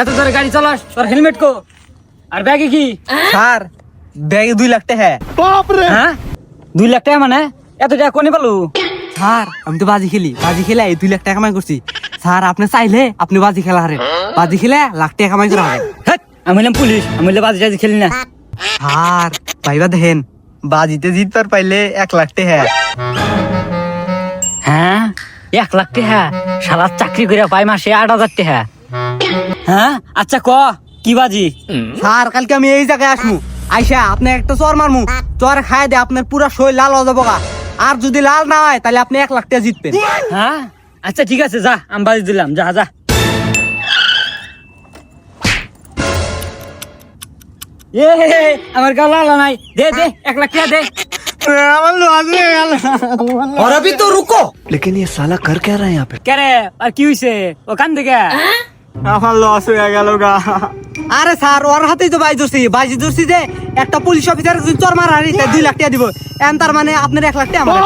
এত জোরে গাড়ি চালাস, তোর হেলমেট কো? আর ব্যাগে কি? স্যার ব্যাগে 2 লাখ টাকা। হ্যাঁ 2 লাখ টাকা মানে এত টাকা কোনে পেলো? স্যার আমি তো বাজি খেলি, বাজি খেলে এই 2 লাখ টাকা কামাই করছি। স্যার আপনি চাইলে আপনি বাজি খেলা হারেন, বাজি খেলে লাখ টাকা কামাই করা হারেন। হ্যাঁ আমি হলাম পুলিশ, আমি হলে বাজি টাজি খেলি না। স্যার ভাইবা দেখেন, বাজিতে জিতবার পাইলে 1 লাখ টাকা। হ্যাঁ 1 লাখ টাকা? শালা চাকরি করে পাই মাসে 8,000 টাকা। হ্যাঁ আচ্ছা ক কি বাজি? স্যার কালকে আমি এই জায়গায় আসমু, আইসা আপনি একটা চর মারমু, চর খাই দে আপনার পুরা শরীর লাল হয়ে যাবো গা। আর যদি লাল না হয় তাহলে আপনি 1 লাখ টাকা জিতবেন। হ্যাঁ আচ্ছা ঠিক আছে, যা আমি বাজি দিলাম, যা যা। এ আমার গা লাল নাই, দে দে 1 লাখ টাকা দে। और अभी तो रुको। लेकिन ये साला कर क्या रहा है यहाँ पे? কে রে আর কি হইছে? ও কান দেখে আমার লস হয়ে গেল গা। আরে স্যার ওর হাতেই তো বাজি ধরছি যে একটা পুলিশ অফিসার চর মারা 2 লাখ টাকা দিব, এন তার মানে আপনার 1 লাখ টাকা আমার।